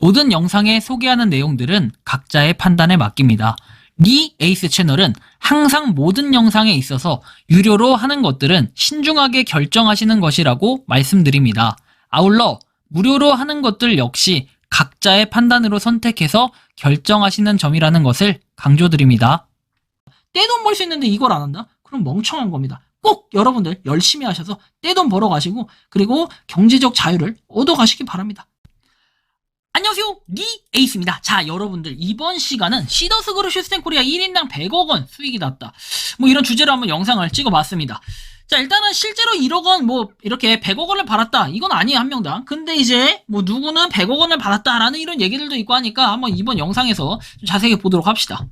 모든 영상에 소개하는 내용들은 각자의 판단에 맡깁니다. 리 에이스 채널은 항상 모든 영상에 있어서 유료로 하는 것들은 신중하게 결정하시는 것이라고 말씀드립니다. 아울러 무료로 하는 것들 역시 각자의 판단으로 선택해서 결정하시는 점이라는 것을 강조드립니다. 떼돈 벌 수 있는데 이걸 안 한다? 그럼 멍청한 겁니다. 꼭 여러분들 열심히 하셔서 떼돈 벌어 가시고 그리고 경제적 자유를 얻어 가시기 바랍니다. 안녕하세요, 리 에이스입니다. 자, 여러분들 이번 시간은 시더스 그룹 슈스텐코리아 1인당 100억 원 수익이 났다, 뭐 이런 주제로 한번 영상을 찍어봤습니다. 자, 일단은 실제로 1억 원 뭐 이렇게 100억 원을 받았다 이건 아니에요, 한 명당. 근데 이제 뭐 누구는 100억 원을 받았다라는 이런 얘기들도 있고 하니까 한번 이번 영상에서 좀 자세히 보도록 합시다.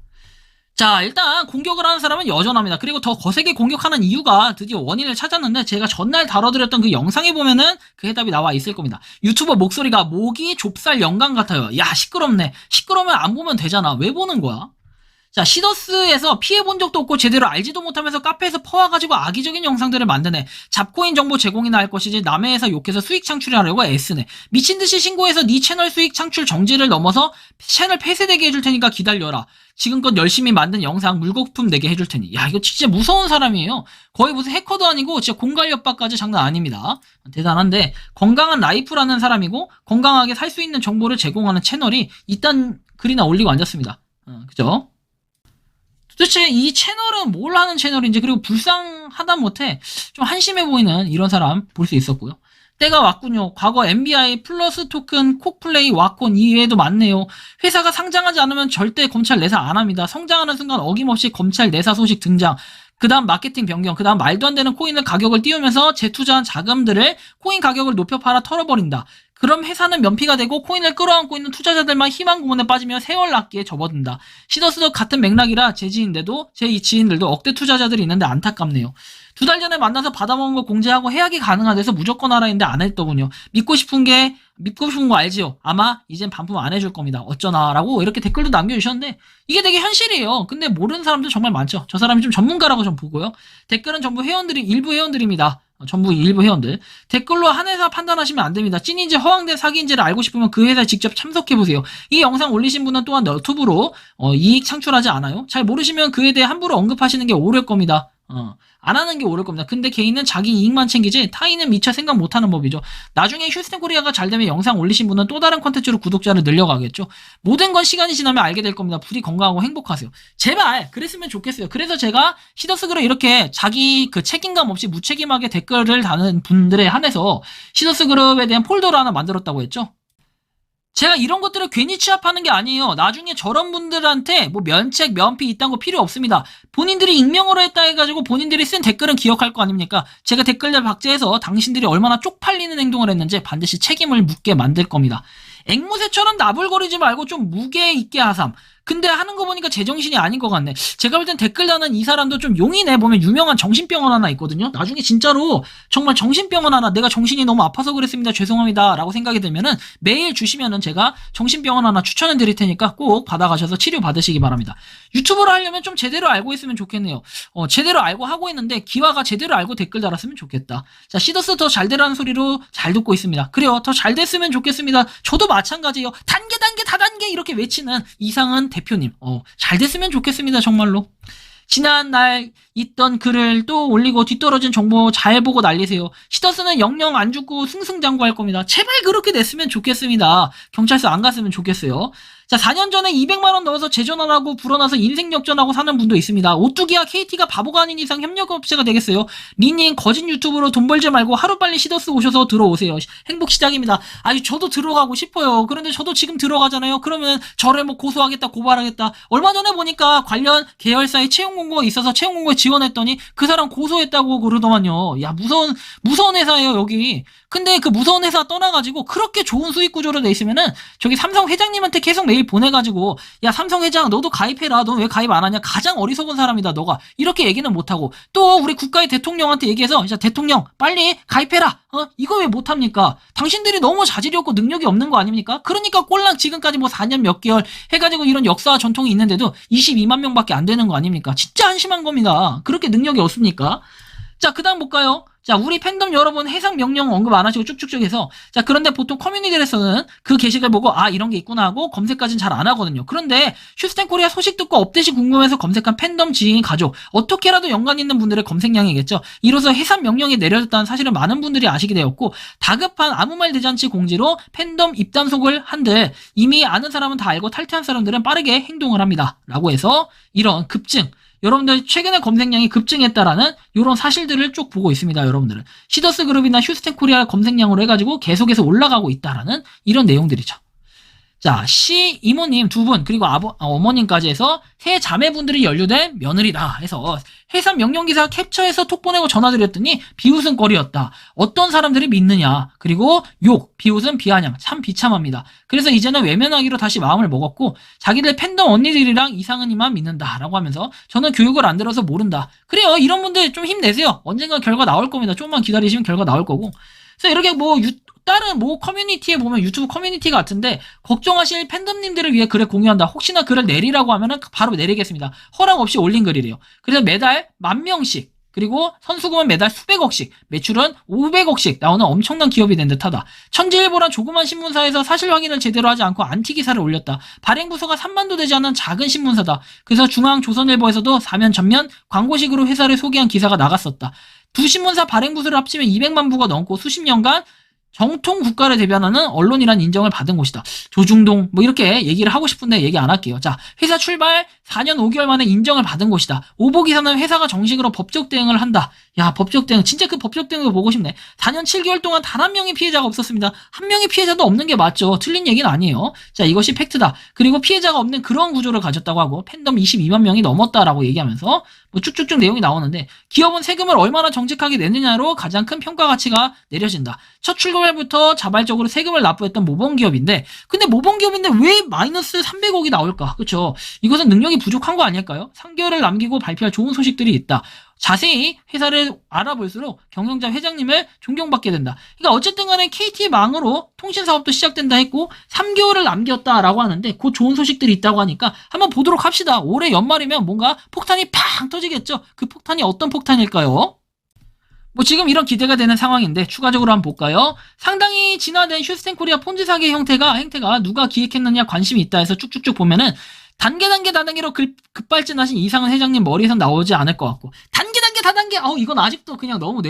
자, 일단 공격을 하는 사람은 여전합니다. 그리고 더 거세게 공격하는 이유가 드디어 원인을 찾았는데, 제가 전날 다뤄드렸던 그 영상에 보면은 그 해답이 나와 있을 겁니다. 유튜버 목소리가 목이 좁쌀 영감 같아요. 야, 시끄럽네. 시끄러우면 안 보면 되잖아. 왜 보는 거야? 자, 시더스에서 피해본 적도 없고 제대로 알지도 못하면서 카페에서 퍼와가지고 악의적인 영상들을 만드네. 잡코인 정보 제공이나 할 것이지 남의 회사 욕해서 수익 창출하려고 애쓰네. 미친듯이 신고해서 네 채널 수익 창출 정지를 넘어서 채널 폐쇄되게 해줄 테니까 기다려라. 지금껏 열심히 만든 영상 물거품 내게 해줄 테니. 야, 이거 진짜 무서운 사람이에요. 거의 무슨 해커도 아니고 진짜 공갈 협박까지 장난 아닙니다. 대단한데, 건강한 라이프라는 사람이고 건강하게 살 수 있는 정보를 제공하는 채널이 이딴 글이나 올리고 앉았습니다. 그죠? 도대체 이 채널은 뭘 하는 채널인지, 그리고 불쌍하다 못해 좀 한심해 보이는 이런 사람 볼 수 있었고요. 때가 왔군요. 과거 MBI, 플러스 토큰, 콕플레이, 와콘 이외에도 많네요. 회사가 상장하지 않으면 절대 검찰 내사 안 합니다. 성장하는 순간 어김없이 검찰 내사 소식 등장. 그 다음 마케팅 변경, 그 다음 말도 안 되는 코인을 가격을 띄우면서 재투자한 자금들을 코인 가격을 높여 팔아 털어버린다. 그럼 회사는 면피가 되고 코인을 끌어안고 있는 투자자들만 희망 고문에 빠지며 세월 납기에 접어든다. 시더스도 같은 맥락이라 제 지인들도 억대 투자자들이 있는데 안타깝네요. 2달 전에 만나서 받아먹은 거 공개하고 해약이 가능하대서 무조건 하라 했는데 안 했더군요. 믿고 싶은 거 알지요? 아마 이젠 반품 안 해줄 겁니다. 어쩌나 라고 이렇게 댓글도 남겨주셨는데, 이게 되게 현실이에요. 근데 모르는 사람들 정말 많죠. 저 사람이 좀 전문가라고 좀 보고요. 댓글은 전부 일부 회원들입니다. 전부 일부 회원들. 댓글로 한 회사 판단하시면 안 됩니다. 찐인지 허황된 사기인지를 알고 싶으면 그 회사에 직접 참석해보세요. 이 영상 올리신 분은 또한 유튜브로 이익 창출하지 않아요. 잘 모르시면 그에 대해 함부로 언급하시는 게 옳을 겁니다. 안 하는 게 옳을 겁니다. 근데 개인은 자기 이익만 챙기지 타인은 미처 생각 못하는 법이죠. 나중에 휴스텐코리아가 잘 되면 영상 올리신 분은 또 다른 콘텐츠로 구독자를 늘려가겠죠. 모든 건 시간이 지나면 알게 될 겁니다. 부디 건강하고 행복하세요. 제발 그랬으면 좋겠어요. 그래서 제가 시더스그룹 이렇게 자기 그 책임감 없이 무책임하게 댓글을 다는 분들에 한해서 시더스그룹에 대한 폴더를 하나 만들었다고 했죠. 제가 이런 것들을 괜히 취합하는 게 아니에요. 나중에 저런 분들한테 뭐 면책, 면피 이딴 거 필요 없습니다. 본인들이 익명으로 했다 해가지고 본인들이 쓴 댓글은 기억할 거 아닙니까? 제가 댓글들 박제해서 당신들이 얼마나 쪽팔리는 행동을 했는지 반드시 책임을 묻게 만들 겁니다. 앵무새처럼 나불거리지 말고 좀 무게 있게 하삼. 근데 하는 거 보니까 제정신이 아닌 것 같네. 제가 볼 땐 댓글 다는 이 사람도 좀 용이네. 보면 유명한 정신병원 하나 있거든요. 나중에 진짜로 정말 정신병원 하나, 내가 정신이 너무 아파서 그랬습니다, 죄송합니다 라고 생각이 들면은 메일 주시면은 제가 정신병원 하나 추천해 드릴 테니까 꼭 받아가셔서 치료 받으시기 바랍니다. 유튜브를 하려면 좀 제대로 알고 있으면 좋겠네요. 제대로 알고 하고 있는데 기와가 제대로 알고 댓글 달았으면 좋겠다. 자, 시더스 더 잘 되라는 소리로 잘 듣고 있습니다. 그래요, 더 잘 됐으면 좋겠습니다. 저도 마찬가지예요. 단계 다단계 이렇게 외치는 이상은 대표님, 잘 됐으면 좋겠습니다, 정말로. 지난날 있던 글을 또 올리고 뒤떨어진 정보 잘 보고 날리세요. 시더스는 영영 안 죽고 승승장구할 겁니다. 제발 그렇게 됐으면 좋겠습니다. 경찰서 안 갔으면 좋겠어요. 자, 4년 전에 200만원 넣어서 재전환하고 불어나서 인생 역전하고 사는 분도 있습니다. 오뚜기와 KT가 바보가 아닌 이상 협력업체가 되겠어요. 리님, 거짓 유튜브로 돈 벌지 말고 하루빨리 시더스 오셔서 들어오세요. 행복 시작입니다. 아니, 저도 들어가고 싶어요. 그런데 저도 지금 들어가잖아요. 그러면 저를 뭐 고소하겠다, 고발하겠다. 얼마 전에 보니까 관련 계열사에 채용 공고가 있어서 채용 공고에 지원했더니 그 사람 고소했다고 그러더만요. 야, 무서운 회사예요, 여기. 근데 그 무서운 회사 떠나가지고 그렇게 좋은 수익 구조로 돼 있으면은 저기 삼성 회장님한테 계속 메일 보내가지고, 야, 삼성 회장 너도 가입해라. 너 왜 가입 안 하냐? 가장 어리석은 사람이다, 너가. 이렇게 얘기는 못하고 또 우리 국가의 대통령한테 얘기해서, 자, 대통령 빨리 가입해라. 이거 왜 못합니까? 당신들이 너무 자질이 없고 능력이 없는 거 아닙니까? 그러니까 꼴랑 지금까지 뭐 4년 몇 개월 해가지고 이런 역사와 전통이 있는데도 22만 명밖에 안 되는 거 아닙니까? 진짜 한심한 겁니다. 그렇게 능력이 없습니까? 자, 그 다음 볼까요? 자, 우리 팬덤 여러분 해상 명령 언급 안 하시고 쭉쭉쭉 해서, 자, 그런데 보통 커뮤니티에서는 그 게시글 보고, 아, 이런 게 있구나 하고 검색까지는 잘 안 하거든요. 그런데 슈스텐 코리아 소식 듣고 업데이트 궁금해서 검색한 팬덤 지인 가족, 어떻게라도 연관 있는 분들의 검색량이겠죠. 이로써 해상 명령이 내려졌다는 사실을 많은 분들이 아시게 되었고, 다급한 아무 말 대잔치 공지로 팬덤 입단속을 한들 이미 아는 사람은 다 알고 탈퇴한 사람들은 빠르게 행동을 합니다. 라고 해서 이런 급증, 여러분들 최근에 검색량이 급증했다라는 이런 사실들을 쭉 보고 있습니다. 여러분들은 시더스 그룹이나 휴스텐 코리아 검색량으로 해가지고 계속해서 올라가고 있다라는 이런 내용들이죠. 자, 시 이모님 두 분 그리고 어머님까지 해서 세 자매분들이 연루된 며느리다 해서 해산 명령기사 캡처해서 톡 보내고 전화드렸더니 비웃음거리였다. 어떤 사람들이 믿느냐. 그리고 욕, 비웃음, 비아냥. 참 비참합니다. 그래서 이제는 외면하기로 다시 마음을 먹었고 자기들 팬덤 언니들이랑 이상은이만 믿는다라고 하면서 저는 교육을 안 들어서 모른다. 그래요. 이런 분들 좀 힘내세요. 언젠가 결과 나올 겁니다. 조금만 기다리시면 결과 나올 거고. 그래서 이렇게 다른 커뮤니티에 보면 유튜브 커뮤니티 같은데 걱정하실 팬덤님들을 위해 글을 공유한다. 혹시나 글을 내리라고 하면은 바로 내리겠습니다. 허락 없이 올린 글이래요. 그래서 매달 10,000명씩 그리고 선수금은 매달 수백억씩 매출은 500억씩 나오는 엄청난 기업이 된 듯하다. 천지일보란 조그만 신문사에서 사실 확인을 제대로 하지 않고 안티 기사를 올렸다. 발행부서가 3만도 되지 않은 작은 신문사다. 그래서 중앙조선일보에서도 사면 전면 광고식으로 회사를 소개한 기사가 나갔었다. 두 신문사 발행부서를 합치면 200만 부가 넘고 수십 년간 정통 국가를 대변하는 언론이란 인정을 받은 곳이다. 조중동 뭐 이렇게 얘기를 하고 싶은데 얘기 안 할게요. 자, 회사 출발 4년 5개월 만에 인정을 받은 곳이다. 오보기사는 회사가 정식으로 법적 대응을 한다. 야, 법적 대응 진짜 그 법적 대응을 보고 싶네. 4년 7개월 동안 단 한 명의 피해자가 없었습니다. 한 명의 피해자도 없는 게 맞죠. 틀린 얘기는 아니에요. 자, 이것이 팩트다. 그리고 피해자가 없는 그런 구조를 가졌다고 하고 팬덤 22만 명이 넘었다라고 얘기하면서 뭐 쭉쭉쭉 내용이 나오는데 기업은 세금을 얼마나 정직하게 내느냐로 가장 큰 평가 가치가 내려진다. 첫 출발부터 자발적으로 세금을 납부했던 모범기업인데 근데 모범기업인데 왜 마이너스 300억이 나올까? 그렇죠? 이것은 능력이 부족한 거 아닐까요? 3개월을 남기고 발표할 좋은 소식들이 있다. 자세히 회사를 알아볼수록 경영자 회장님을 존경받게 된다. 그러니까 어쨌든 간에 KT망으로 통신사업도 시작된다 했고 3개월을 남겼다라고 하는데 곧 좋은 소식들이 있다고 하니까 한번 보도록 합시다. 올해 연말이면 뭔가 폭탄이 팡 터지겠죠. 그 폭탄이 어떤 폭탄일까요? 뭐 지금 이런 기대가 되는 상황인데 추가적으로 한번 볼까요? 상당히 진화된 휴스텐 코리아 폰지 사기 행태가 누가 기획했느냐 관심이 있다 해서 쭉쭉쭉 보면은 단계로 급발진하신 이상은 회장님 머리에선 나오지 않을 것 같고 다단계 이건 아직도 그냥 너무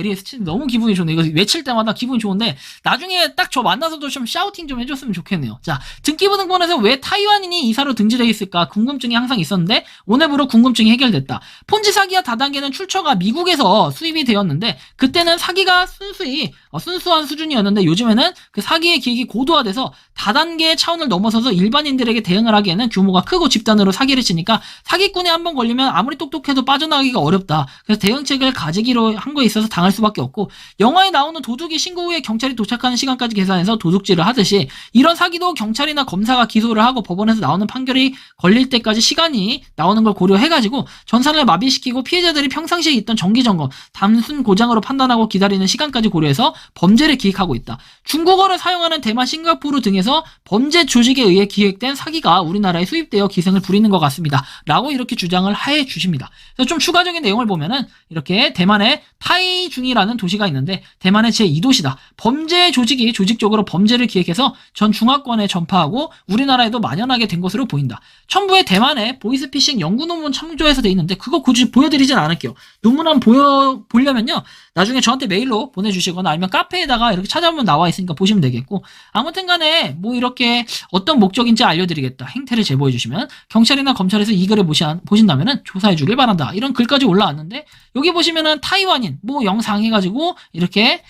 너무 기분이 좋네. 이거 외칠 때마다 기분이 좋은데 나중에 딱 저 만나서도 좀 샤우팅 좀 해줬으면 좋겠네요. 자, 등기부등본에서 왜 타이완인이 이사로 등재되어 있을까 궁금증이 항상 있었는데 오늘부로 궁금증이 해결됐다. 폰지 사기와 다단계는 출처가 미국에서 수입이 되었는데 그때는 사기가 순수한 수준이었는데 요즘에는 그 사기의 기획이 고도화돼서 다단계의 차원을 넘어서서 일반인들에게 대응을 하기에는 규모가 크고 집단으로 사기를 치니까 사기꾼에 한번 걸리면 아무리 똑똑해도 빠져나가기가 어렵다. 그래서 대응책을 가지기로 한 거에 있어서 당할 수밖에 없고 영화에 나오는 도둑이 신고 후에 경찰이 도착하는 시간까지 계산해서 도둑질을 하듯이 이런 사기도 경찰이나 검사가 기소를 하고 법원에서 나오는 판결이 걸릴 때까지 시간이 나오는 걸 고려해가지고 전산을 마비시키고 피해자들이 평상시에 있던 정기점검, 단순 고장으로 판단하고 기다리는 시간까지 고려해서 범죄를 기획하고 있다. 중국어를 사용하는 대만, 싱가포르 등에서 범죄 조직에 의해 기획된 사기가 우리나라에 수입되어 기승을 부리는 것 같습니다. 라고 이렇게 주장을 해 주십니다. 그래서 좀 추가적인 내용을 보면은 이렇게 대만의 타이중이라는 도시가 있는데 대만의 제2도시다. 범죄 조직이 조직적으로 범죄를 기획해서 전 중화권에 전파하고 우리나라에도 만연하게 된 것으로 보인다. 첨부에 대만의 보이스피싱 연구 논문 참조해서 돼 있는데 그거 굳이 보여드리진 않을게요. 논문 한번 보려면요. 나중에 저한테 메일로 보내주시거나 아니면 카페에다가 이렇게 찾아보면 나와 있으니까 보시면 되겠고 아무튼 간에 뭐 이렇게 어떤 목적인지 알려드리겠다. 행태를 제보해 주시면 경찰이나 검찰에서 이 글을 보신다면은 조사해 주길 바란다. 이런 글까지 올라왔는데 여기 보시면은 타이완인 뭐 영상 해가지고 이렇게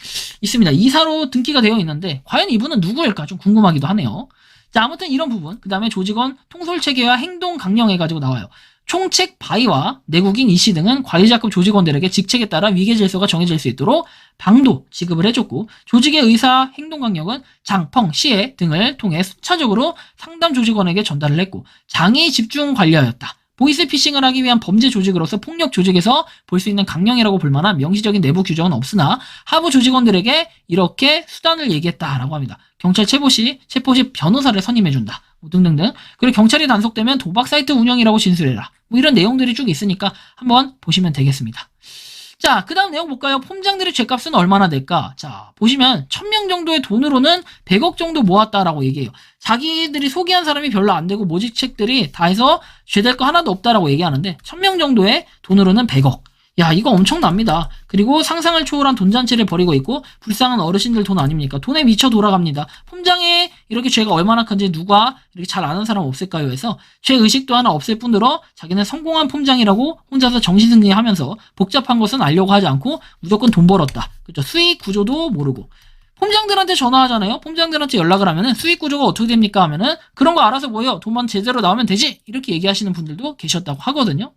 있습니다. 이사로 등기가 되어 있는데 과연 이분은 누구일까 좀 궁금하기도 하네요. 자, 아무튼 이런 부분 그 다음에 조직원 통솔체계와 행동 강령해가지고 나와요. 총책 바이와 내국인 이씨 등은 관리자급 조직원들에게 직책에 따라 위계질서가 정해질 수 있도록 방도 지급을 해줬고 조직의 의사 행동 강령은 장, 펑, 시에 등을 통해 순차적으로 상담 조직원에게 전달을 했고 장이 집중 관리하였다. 보이스피싱을 하기 위한 범죄 조직으로서 폭력 조직에서 볼 수 있는 강령이라고 볼 만한 명시적인 내부 규정은 없으나 하부 조직원들에게 이렇게 수단을 얘기했다라고 합니다. 경찰 체포 시 변호사를 선임해준다. 뭐 등등등. 그리고 경찰이 단속되면 도박 사이트 운영이라고 진술해라. 뭐 이런 내용들이 쭉 있으니까 한번 보시면 되겠습니다. 자, 그 다음 내용 볼까요? 폼장들의 죗값은 얼마나 될까? 자, 보시면 1000명 정도의 돈으로는 100억 정도 모았다라고 얘기해요. 자기들이 소개한 사람이 별로 안 되고 모집책들이 다 해서 죄될 거 하나도 없다라고 얘기하는데 1000명 정도의 돈으로는 100억. 야, 이거 엄청납니다. 그리고 상상을 초월한 돈잔치를 벌이고 있고 불쌍한 어르신들 돈 아닙니까? 돈에 미쳐 돌아갑니다. 폼장에 이렇게 죄가 얼마나 큰지 누가 이렇게 잘 아는 사람 없을까요? 해서 죄의식도 하나 없을 뿐더러 자기는 성공한 폼장이라고 혼자서 정신승리하면서 복잡한 것은 알려고 하지 않고 무조건 돈 벌었다. 그렇죠? 수익 구조도 모르고. 폼장들한테 전화하잖아요. 폼장들한테 연락을 하면은 수익 구조가 어떻게 됩니까? 하면은 그런 거 알아서 뭐예요? 돈만 제대로 나오면 되지? 이렇게 얘기하시는 분들도 계셨다고 하거든요.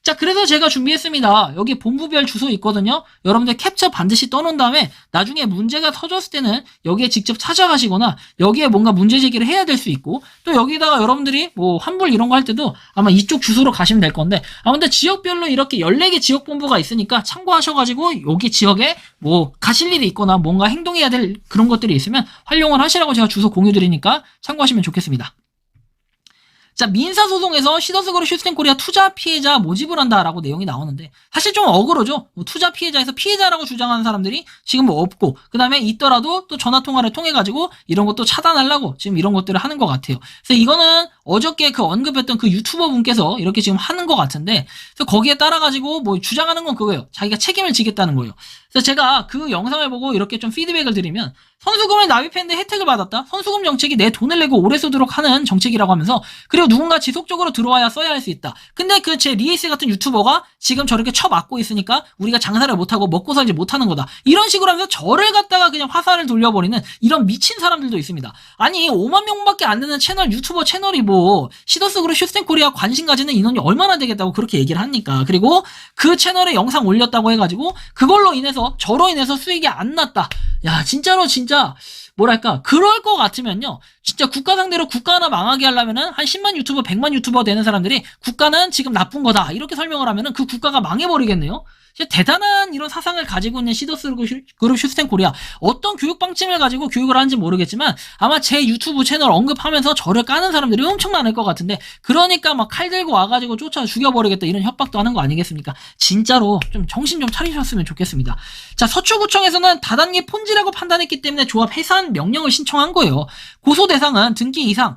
자, 그래서 제가 준비했습니다. 여기 본부별 주소 있거든요. 여러분들 캡처 반드시 떠놓은 다음에 나중에 문제가 터졌을 때는 여기에 직접 찾아가시거나 여기에 뭔가 문제 제기를 해야 될 수 있고 또 여기다가 여러분들이 뭐 환불 이런 거 할 때도 아마 이쪽 주소로 가시면 될 건데 아무튼 지역별로 이렇게 14개 지역 본부가 있으니까 참고하셔가지고 여기 지역에 뭐 가실 일이 있거나 뭔가 행동해야 될 그런 것들이 있으면 활용을 하시라고 제가 주소 공유 드리니까 참고하시면 좋겠습니다. 자, 민사소송에서 시더스그룹 슈스텐코리아 투자 피해자 모집을 한다라고 내용이 나오는데 사실 좀 억울하죠. 뭐 투자 피해자에서 피해자라고 주장하는 사람들이 지금 뭐 없고 그 다음에 있더라도 또 전화통화를 통해가지고 이런 것도 차단하려고 지금 이런 것들을 하는 것 같아요. 그래서 이거는 어저께 그 언급했던 그 유튜버 분께서 이렇게 지금 하는 것 같은데 그래서 거기에 따라가지고 뭐 주장하는 건 그거예요. 자기가 책임을 지겠다는 거예요. 그래서 제가 그 영상을 보고 이렇게 좀 피드백을 드리면 선수금을 납입했는데 혜택을 받았다. 선수금 정책이 내 돈을 내고 오래 쓰도록 하는 정책이라고 하면서 그리고 누군가 지속적으로 들어와야 써야 할 수 있다. 근데 그 제 리에이스 같은 유튜버가 지금 저렇게 쳐맞고 있으니까 우리가 장사를 못하고 먹고 살지 못하는 거다. 이런 식으로 하면서 저를 갖다가 그냥 화살을 돌려버리는 이런 미친 사람들도 있습니다. 아니 5만 명밖에 안 되는 채널 유튜버 채널이 뭐 시더스그룹 슈스텐코리아 관심 가지는 인원이 얼마나 되겠다고 그렇게 얘기를 합니까? 그리고 그 채널에 영상 올렸다고 해가지고 그걸로 인해서 저로 인해서 수익이 안 났다. 야 진짜로 진짜 뭐랄까 그럴 것 같으면요 진짜 국가 상대로 국가 하나 망하게 하려면은 한 10만 유튜버 100만 유튜버 되는 사람들이 국가는 지금 나쁜 거다 이렇게 설명을 하면은 그 국가가 망해버리겠네요. 진짜 대단한 이런 사상을 가지고 있는 시더스그룹 슈스텐코리아 어떤 교육 방침을 가지고 교육을 하는지 모르겠지만 아마 제 유튜브 채널 언급하면서 저를 까는 사람들이 엄청 많을 것 같은데 그러니까 막 칼 들고 와가지고 쫓아 죽여버리겠다 이런 협박도 하는 거 아니겠습니까? 진짜로 좀 정신 좀 차리셨으면 좋겠습니다. 자, 서초구청에서는 다단계 폰지라고 판단했기 때문에 조합 해산 명령을 신청한 거예요. 고소 대상은 등기 이상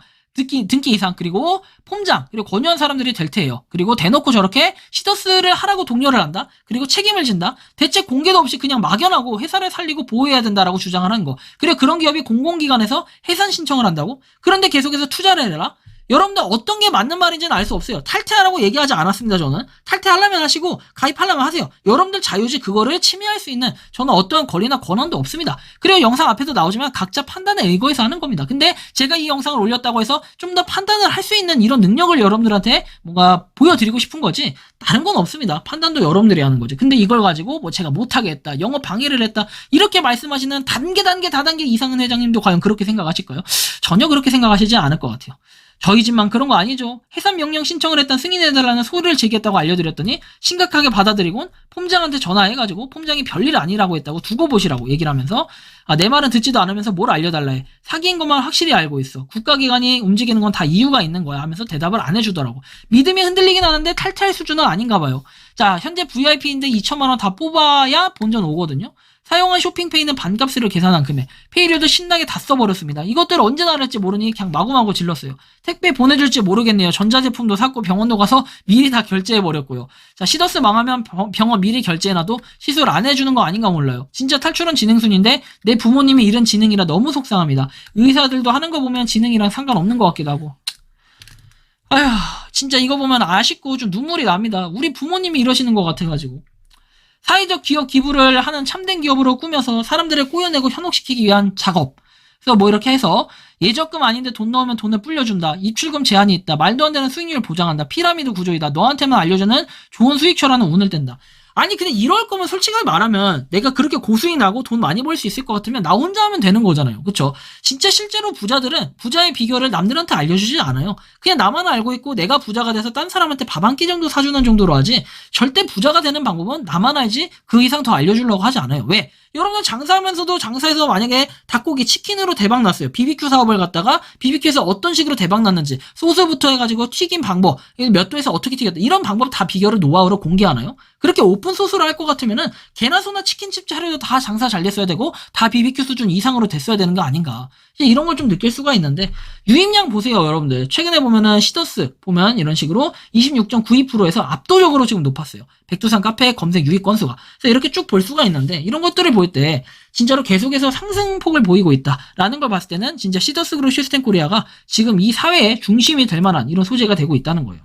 그리고 폼장 그리고 권유한 사람들이 될 테예요. 그리고 대놓고 저렇게 시더스를 하라고 독려를 한다. 그리고 책임을 진다. 대책 공개도 없이 그냥 막연하고 회사를 살리고 보호해야 된다라고 주장을 하는 거. 그리고 그런 기업이 공공기관에서 해산 신청을 한다고? 그런데 계속해서 투자를 해라. 여러분들 어떤 게 맞는 말인지는 알 수 없어요. 탈퇴하라고 얘기하지 않았습니다. 저는 탈퇴하려면 하시고 가입하려면 하세요. 여러분들 자유지 그거를 침해할 수 있는 저는 어떤 권리나 권한도 없습니다. 그리고 영상 앞에도 나오지만 각자 판단에 의거해서 하는 겁니다. 근데 제가 이 영상을 올렸다고 해서 좀 더 판단을 할 수 있는 이런 능력을 여러분들한테 뭔가 보여드리고 싶은 거지 다른 건 없습니다. 판단도 여러분들이 하는 거지. 근데 이걸 가지고 뭐 제가 못하게 했다 영업 방해를 했다 이렇게 말씀하시는 다단계 이상은 회장님도 과연 그렇게 생각하실까요? 전혀 그렇게 생각하시지 않을 것 같아요. 저희 집만 그런 거 아니죠. 해산 명령 신청을 했던 승인해달라는 소리를 제기했다고 알려드렸더니 심각하게 받아들이곤 폼장한테 전화해가지고 폼장이 별일 아니라고 했다고 두고 보시라고 얘기를 하면서 내 말은 듣지도 않으면서 뭘 알려달라 해. 사기인 것만 확실히 알고 있어. 국가기관이 움직이는 건 다 이유가 있는 거야 하면서 대답을 안 해주더라고. 믿음이 흔들리긴 하는데 탈퇴할 수준은 아닌가 봐요. 자, 현재 VIP인데 2천만 원 다 뽑아야 본전 오거든요. 사용한 쇼핑페이는 반값으로 계산한 금액. 페이료도 신나게 다 써버렸습니다. 이것들 언제 나를지 모르니 그냥 마구마구 질렀어요. 택배 보내줄지 모르겠네요. 전자제품도 샀고 병원도 가서 미리 다 결제해버렸고요. 자, 시더스 망하면 병원 미리 결제해놔도 시술 안 해주는 거 아닌가 몰라요. 진짜 탈출은 지능순인데 내 부모님이 잃은 지능이라 너무 속상합니다. 의사들도 하는 거 보면 지능이랑 상관없는 것 같기도 하고. 아휴 진짜 이거 보면 아쉽고 좀 눈물이 납니다. 우리 부모님이 이러시는 것 같아가지고. 사회적 기업 기부를 하는 참된 기업으로 꾸며서 사람들을 꼬여내고 현혹시키기 위한 작업. 그래서 뭐 이렇게 해서 예적금 아닌데 돈 넣으면 돈을 불려준다. 입출금 제한이 있다. 말도 안 되는 수익률을 보장한다. 피라미드 구조이다. 너한테만 알려주는 좋은 수익처라는 운을 뗀다. 아니 근데 이럴 거면 솔직하게 말하면 내가 그렇게 고수익 나고 돈 많이 벌 수 있을 것 같으면 나 혼자 하면 되는 거잖아요. 그쵸? 진짜 실제로 부자들은 부자의 비결을 남들한테 알려주지 않아요. 그냥 나만 알고 있고 내가 부자가 돼서 딴 사람한테 밥 한 끼 정도 사주는 정도로 하지 절대 부자가 되는 방법은 나만 알지 그 이상 더 알려주려고 하지 않아요. 왜? 여러분들 장사하면서도 장사해서 만약에 닭고기 치킨으로 대박 났어요. BBQ 사업을 갖다가 BBQ에서 어떤 식으로 대박 났는지 소스부터 해가지고 튀긴 방법, 몇 도에서 어떻게 튀겼다 이런 방법 다 비결을 노하우로 공개하나요? 그렇게 오픈 소스로 할 것 같으면은 개나 소나 치킨집 차려도 다 장사 잘 됐어야 되고 다 BBQ 수준 이상으로 됐어야 되는 거 아닌가. 이런 걸 좀 느낄 수가 있는데 유입량 보세요, 여러분들. 최근에 보면은 시더스 보면 이런 식으로 26.92%에서 압도적으로 지금 높았어요. 백두산 카페 검색 유입 건수가. 그래서 이렇게 쭉 볼 수가 있는데 이런 것들을 볼 때 진짜로 계속해서 상승폭을 보이고 있다라는 걸 봤을 때는 진짜 시더스 그룹 시스템 코리아가 지금 이 사회의 중심이 될 만한 이런 소재가 되고 있다는 거예요.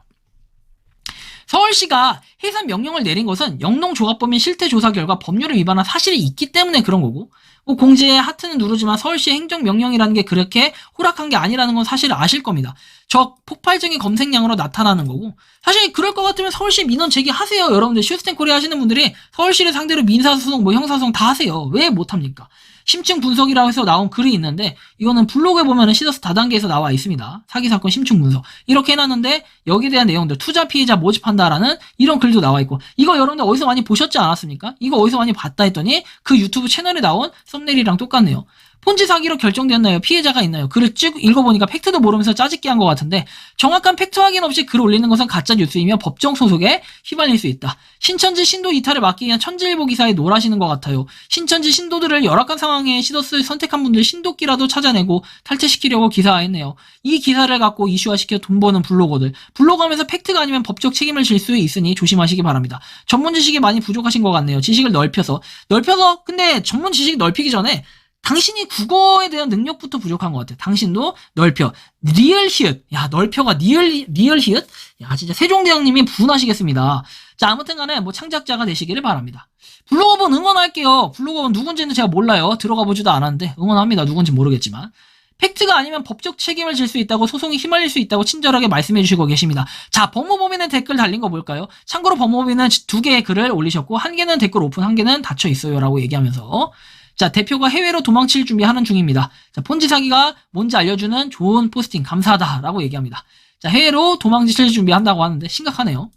서울시가 해산 명령을 내린 것은 영농조합법인 실태조사 결과 법률을 위반한 사실이 있기 때문에 그런 거고, 공지에 하트는 누르지만 서울시 행정명령이라는 게 그렇게 호락한 게 아니라는 건 사실 아실 겁니다. 저 폭발적인 검색량으로 나타나는 거고, 사실 그럴 것 같으면 서울시 민원 제기하세요. 여러분들 시스템 코리아 하시는 분들이 서울시를 상대로 민사소송 형사소송 다 하세요. 왜 못합니까? 심층 분석이라고 해서 나온 글이 있는데 이거는 블로그에 보면은 시더스 다단계에서 나와 있습니다. 사기사건 심층 분석 이렇게 해놨는데 여기에 대한 내용들 투자 피해자 모집한다라는 이런 글도 나와 있고, 이거 여러분들 어디서 많이 보셨지 않았습니까? 이거 어디서 많이 봤다 했더니 그 유튜브 채널에 나온 썸네일이랑 똑같네요. 폰지 사기로 결정되었나요? 피해자가 있나요? 글을 쭉 읽어보니까 팩트도 모르면서 짜집기 한 것 같은데 정확한 팩트 확인 없이 글 올리는 것은 가짜 뉴스이며 법정 소송에 휘말릴 수 있다. 신천지 신도 이탈을 막기 위한 천지일보 기사에 놀아시는 것 같아요. 신천지 신도들을 열악한 상황에 시더스 선택한 분들 신도끼라도 찾아내고 탈퇴시키려고 기사화했네요. 이 기사를 갖고 이슈화시켜 돈 버는 블로거들. 블로그하면서 팩트가 아니면 법적 책임을 질 수 있으니 조심하시기 바랍니다. 전문 지식이 많이 부족하신 것 같네요. 지식을 넓혀서 근데 전문 지식 넓히기 전에 당신이 국어에 대한 능력부터 부족한 것 같아요. 당신도 넓혀. 리얼 히읗. 야, 넓혀가 리얼 히읗? 야, 진짜 세종대왕님이 분하시겠습니다. 자, 아무튼 간에 창작자가 되시기를 바랍니다. 블로거본 응원할게요. 블로거본 누군지는 제가 몰라요. 들어가 보지도 않았는데 응원합니다. 누군지 모르겠지만. 팩트가 아니면 법적 책임을 질 수 있다고 소송이 휘말릴 수 있다고 친절하게 말씀해 주시고 계십니다. 자, 법무법인의 댓글 달린 거 볼까요? 참고로 법무법인은 2개의 글을 올리셨고 1개는 댓글 오픈, 1개는 닫혀 있어요 라고 얘기하면서 자, 대표가 해외로 도망칠 준비하는 중입니다. 자, 폰지 사기가 뭔지 알려주는 좋은 포스팅 감사하다라고 얘기합니다. 자, 해외로 도망칠 준비한다고 하는데 심각하네요.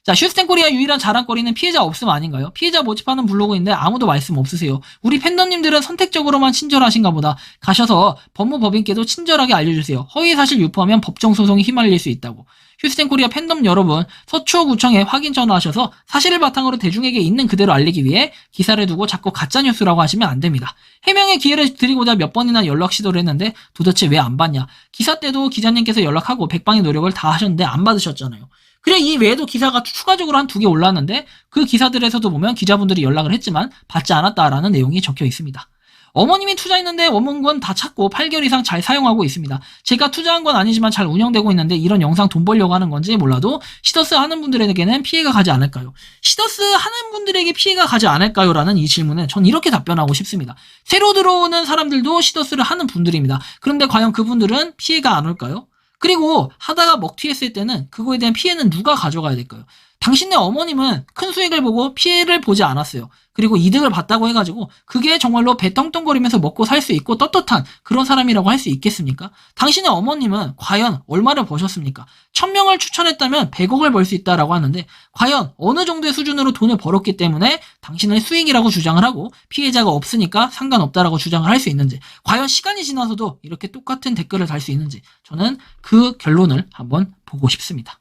자, 시스템 코리아 유일한 자랑거리는 피해자 없음 아닌가요? 피해자 모집하는 블로그인데 아무도 말씀 없으세요. 우리 팬덤님들은 선택적으로만 친절하신가 보다. 가셔서 법무법인께도 친절하게 알려주세요. 허위사실 유포하면 법정소송이 휘말릴 수 있다고. 휴스텐 코리아 팬덤 여러분, 서초구청에 확인 전화하셔서 사실을 바탕으로 대중에게 있는 그대로 알리기 위해 기사를 두고 자꾸 가짜뉴스라고 하시면 안 됩니다. 해명의 기회를 드리고자 몇 번이나 연락 시도를 했는데 도대체 왜 안 받냐. 기사 때도 기자님께서 연락하고 백방의 노력을 다 하셨는데 안 받으셨잖아요. 그래, 이 외에도 기사가 추가적으로 한 2개 올랐는데 그 기사들에서도 보면 기자분들이 연락을 했지만 받지 않았다라는 내용이 적혀 있습니다. 어머님이 투자했는데 원문권 다 찾고 8개월 이상 잘 사용하고 있습니다. 제가 투자한 건 아니지만 잘 운영되고 있는데 이런 영상 돈 벌려고 하는 건지 몰라도 시더스 하는 분들에게는 피해가 가지 않을까요? 시더스 하는 분들에게 피해가 가지 않을까요? 라는 이 질문에 전 이렇게 답변하고 싶습니다. 새로 들어오는 사람들도 시더스를 하는 분들입니다. 그런데 과연 그분들은 피해가 안 올까요? 그리고 하다가 먹튀했을 때는 그거에 대한 피해는 누가 가져가야 될까요? 당신네 어머님은 큰 수익을 보고 피해를 보지 않았어요. 그리고 이득을 봤다고 해가지고 그게 정말로 배 떵떵거리면서 먹고 살 수 있고 떳떳한 그런 사람이라고 할 수 있겠습니까? 당신의 어머님은 과연 얼마를 버셨습니까? 1000명을 추천했다면 100억을 벌 수 있다라고 하는데 과연 어느 정도의 수준으로 돈을 벌었기 때문에 당신의 수익이라고 주장을 하고 피해자가 없으니까 상관없다라고 주장을 할 수 있는지, 과연 시간이 지나서도 이렇게 똑같은 댓글을 달 수 있는지 저는 그 결론을 한번 보고 싶습니다.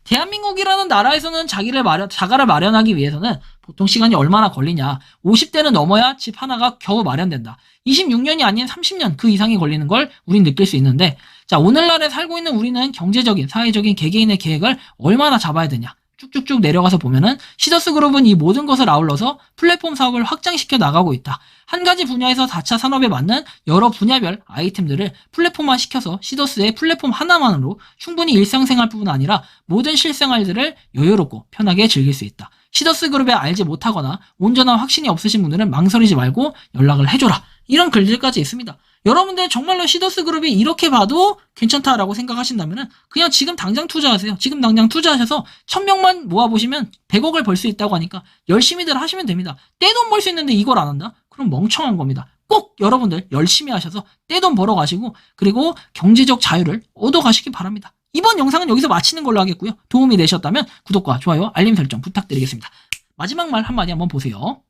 대한민국이라는 나라에서는 자가를 마련하기 위해서는 보통 시간이 얼마나 걸리냐. 50대는 넘어야 집 하나가 겨우 마련된다. 26년이 아닌 30년 그 이상이 걸리는 걸 우린 느낄 수 있는데, 자, 오늘날에 살고 있는 우리는 경제적인, 사회적인 개개인의 계획을 얼마나 잡아야 되냐. 쭉쭉쭉 내려가서 보면은 시더스 그룹은 이 모든 것을 아울러서 플랫폼 사업을 확장시켜 나가고 있다. 한 가지 분야에서 4차 산업에 맞는 여러 분야별 아이템들을 플랫폼화 시켜서 시더스의 플랫폼 하나만으로 충분히 일상생활뿐 아니라 모든 실생활들을 여유롭고 편하게 즐길 수 있다. 시더스 그룹에 알지 못하거나 온전한 확신이 없으신 분들은 망설이지 말고 연락을 해줘라. 이런 글들까지 있습니다. 여러분들 정말로 시더스 그룹이 이렇게 봐도 괜찮다라고 생각하신다면 그냥 지금 당장 투자하세요. 지금 당장 투자하셔서 1000명만 모아보시면 100억을 벌 수 있다고 하니까 열심히들 하시면 됩니다. 떼돈 벌 수 있는데 이걸 안 한다? 그럼 멍청한 겁니다. 꼭 여러분들 열심히 하셔서 떼돈 벌어가시고 그리고 경제적 자유를 얻어가시기 바랍니다. 이번 영상은 여기서 마치는 걸로 하겠고요. 도움이 되셨다면 구독과 좋아요, 알림 설정 부탁드리겠습니다. 마지막 말 한마디 한번 보세요.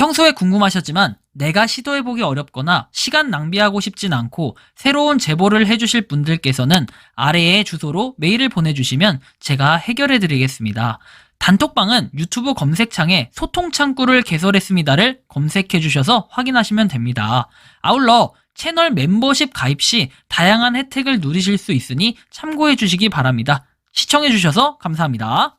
평소에 궁금하셨지만 내가 시도해보기 어렵거나 시간 낭비하고 싶진 않고 새로운 제보를 해주실 분들께서는 아래의 주소로 메일을 보내주시면 제가 해결해드리겠습니다. 단톡방은 유튜브 검색창에 소통창구를 개설했습니다를 검색해주셔서 확인하시면 됩니다. 아울러 채널 멤버십 가입 시 다양한 혜택을 누리실 수 있으니 참고해주시기 바랍니다. 시청해주셔서 감사합니다.